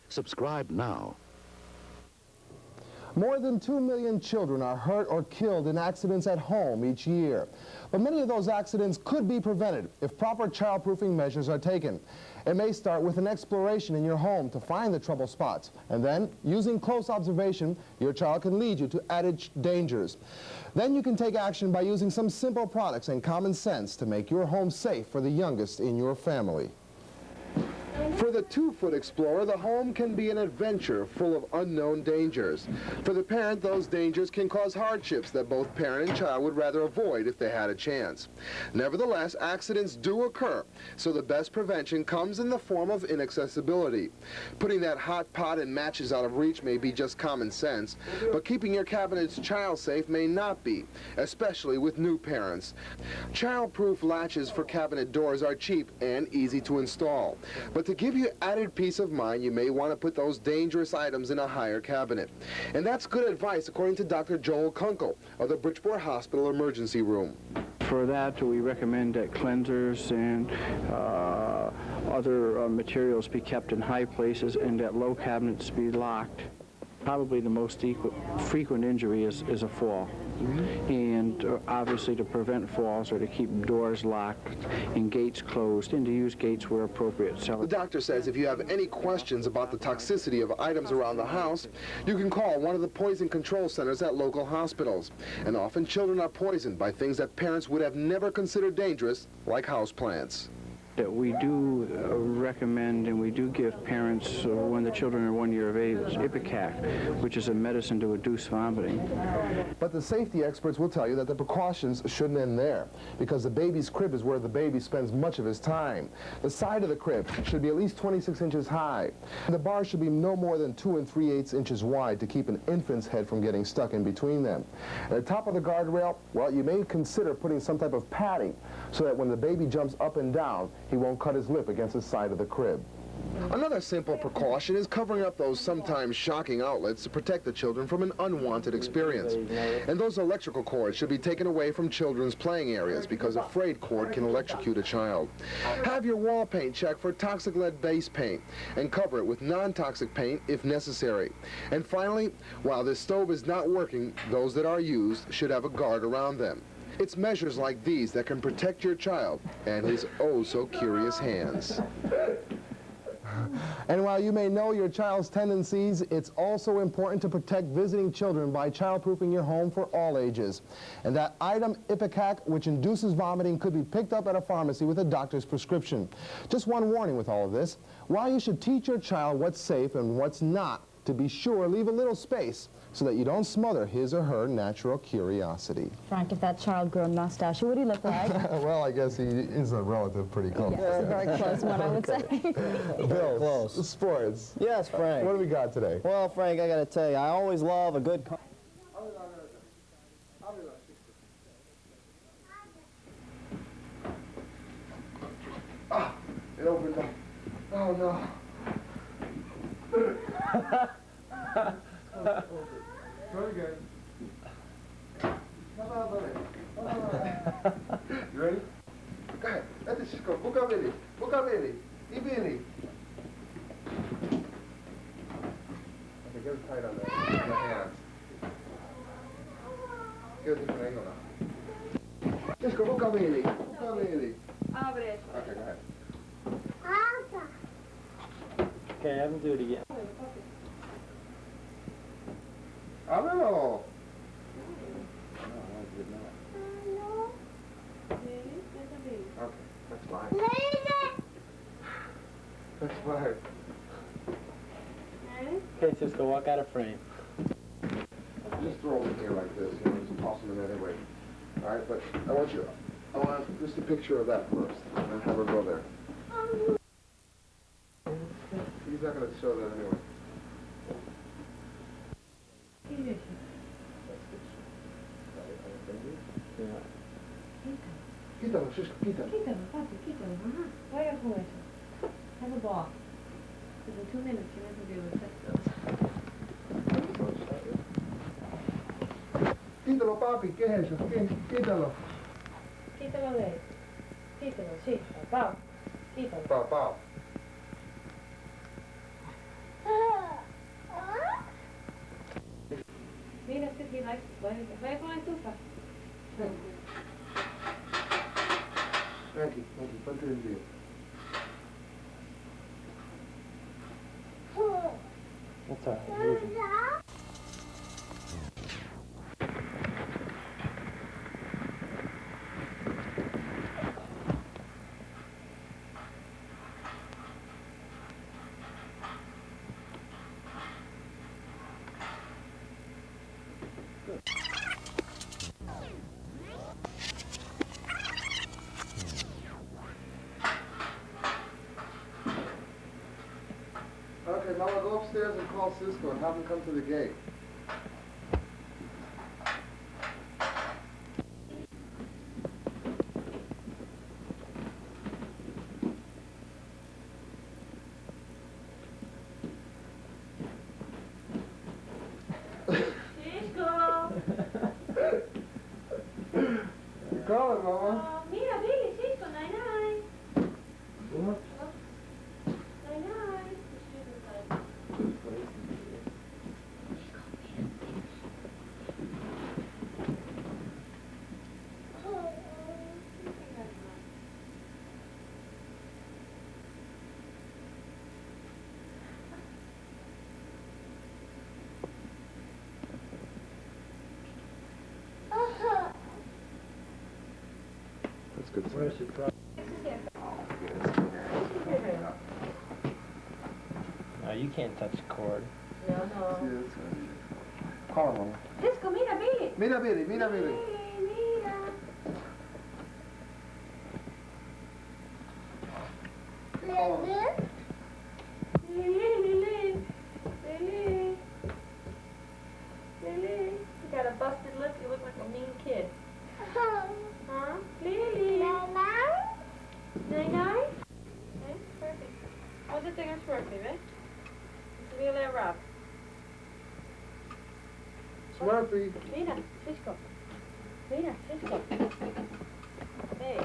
Subscribe now. More than 2 million children are hurt or killed in accidents at home each year. But many of those accidents could be prevented if proper childproofing measures are taken. It may start with an exploration in your home to find the trouble spots. And then, using close observation, your child can lead you to added dangers. Then you can take action by using some simple products and common sense to make your home safe for the youngest in your family. For the 2-foot explorer, the home can be an adventure full of unknown dangers. For the parent, those dangers can cause hardships that both parent and child would rather avoid if they had a chance. Nevertheless, accidents do occur, so the best prevention comes in the form of inaccessibility. Putting that hot pot and matches out of reach may be just common sense, but keeping your cabinets child safe may not be, especially with new parents. Child-proof latches for cabinet doors are cheap and easy to install, but to give you added peace of mind, you may want to put those dangerous items in a higher cabinet. And that's good advice, according to Dr. Joel Kunkel of the Bridgeport Hospital Emergency Room. For that, we recommend that cleansers and other materials be kept in high places and that low cabinets be locked. Probably the most frequent injury is a fall. And obviously to prevent falls or to keep doors locked and gates closed and to use gates where appropriate. So the doctor says if you have any questions about the toxicity of items around the house, you can call one of the poison control centers at local hospitals. And often children are poisoned by things that parents would have never considered dangerous, like houseplants. That we do recommend and we do give parents when the children are 1 year of age Ipecac, which is a medicine to reduce vomiting. But the safety experts will tell you that the precautions shouldn't end there, because the baby's crib is where the baby spends much of his time. The side of the crib should be at least 26 inches high. The bars should be no more than 2 3/8 inches wide to keep an infant's head from getting stuck in between them. At the top of the guardrail, well, you may consider putting some type of padding so that when the baby jumps up and down, he won't cut his lip against the side of the crib. Another simple precaution is covering up those sometimes shocking outlets to protect the children from an unwanted experience. And those electrical cords should be taken away from children's playing areas because a frayed cord can electrocute a child. Have your wall paint checked for toxic lead base paint and cover it with non-toxic paint if necessary. And finally, while this stove is not working, those that are used should have a guard around them. It's measures like these that can protect your child and his oh-so-curious hands. And while you may know your child's tendencies, it's also important to protect visiting children by childproofing your home for all ages. And that item, Ipecac, which induces vomiting, could be picked up at a pharmacy with a doctor's prescription. Just one warning with all of this. While you should teach your child what's safe and what's not, to be sure, leave a little space so that you don't smother his or her natural curiosity. Frank, if that child grew a mustache, what would he look like? Well, I guess he is a relative pretty close. Yes, a very close one, I would say. Bill, close. Sports. Yes, Frank. What do we got today? Well, Frank, I got to tell you, I always love a good... Ah, it opened up. Oh, no. Very good. You ready? Go ahead. Let the Cisco. Buka Billy. Buka Billy. Ibili. Okay, get it tight on the hands. Get a different angle now. Cisco, Buka Billy. Buka Billy. Okay, go ahead. Okay, have him do it again. Ábrelo. Okay, that's fine. That's fine. Okay, Cisco, walk out of frame. Just throw them in here like this, you know, just toss them in anyway. All right, but I want just a picture of that first, and then have her go there. He's not going to show that anyway. Quítalo, Cisco, quítalo. Quítalo, papi, quítalo. Vaya con eso. Have a ball. In 2 minutes, you have to be able to fix those. Quítalo, papi, ¿qué es eso? Quítalo. Quítalo de ahí. Quítalo, sí, papá. People. Papá. Mira, este he likes. Vaya con la estufa. Aquí, ponte el video. That's all right. Okay, Mama, go upstairs and call Cisco and have him come to the gate. Cisco. Call him, Mama. Oh, mira, Billy, Cisco, night-night. What? Night-night. That's good. Where's the truck? No, you can't touch the cord. No, no. Call him, Mama. Cisco, mira, Billy. Mira, Billy, mira, Billy. Mira. Call him. Lily. You got a busted lip. You look like a mean kid. Huh? Lily. Night-night. Okay, perfect. How's the thing that's working, right? It's really rough. Smurfy. Mira, Cisco. Mira, Cisco. Hey.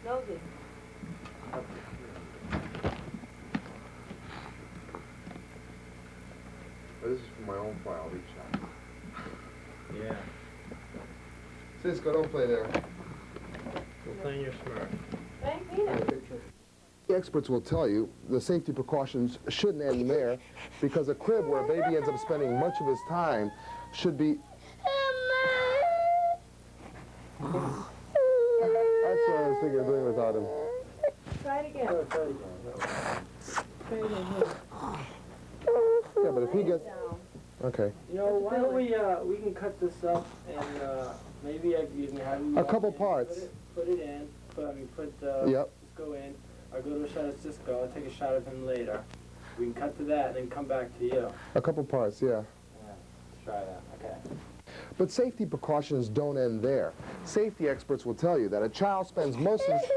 Nosy. This is for my own file, reach out. Yeah. Cisco, don't play there. Go play in your Smurf. Hey, mira. The experts will tell you the safety precautions shouldn't end there because a crib where a baby ends up spending much of his time should be... That's what I was thinking of doing without him. Try it again. Try it again. Yeah, but if he gets... Okay. You know, why don't we can cut this up and maybe you can have you A couple parts. Put it in. Put Yep. Cisco in. I'll go to a shot of Cisco. I'll take a shot of him later. We can cut to that and then come back to you. A couple parts, yeah. Yeah, let's try that. Okay. But safety precautions don't end there. Safety experts will tell you that a child spends most of his...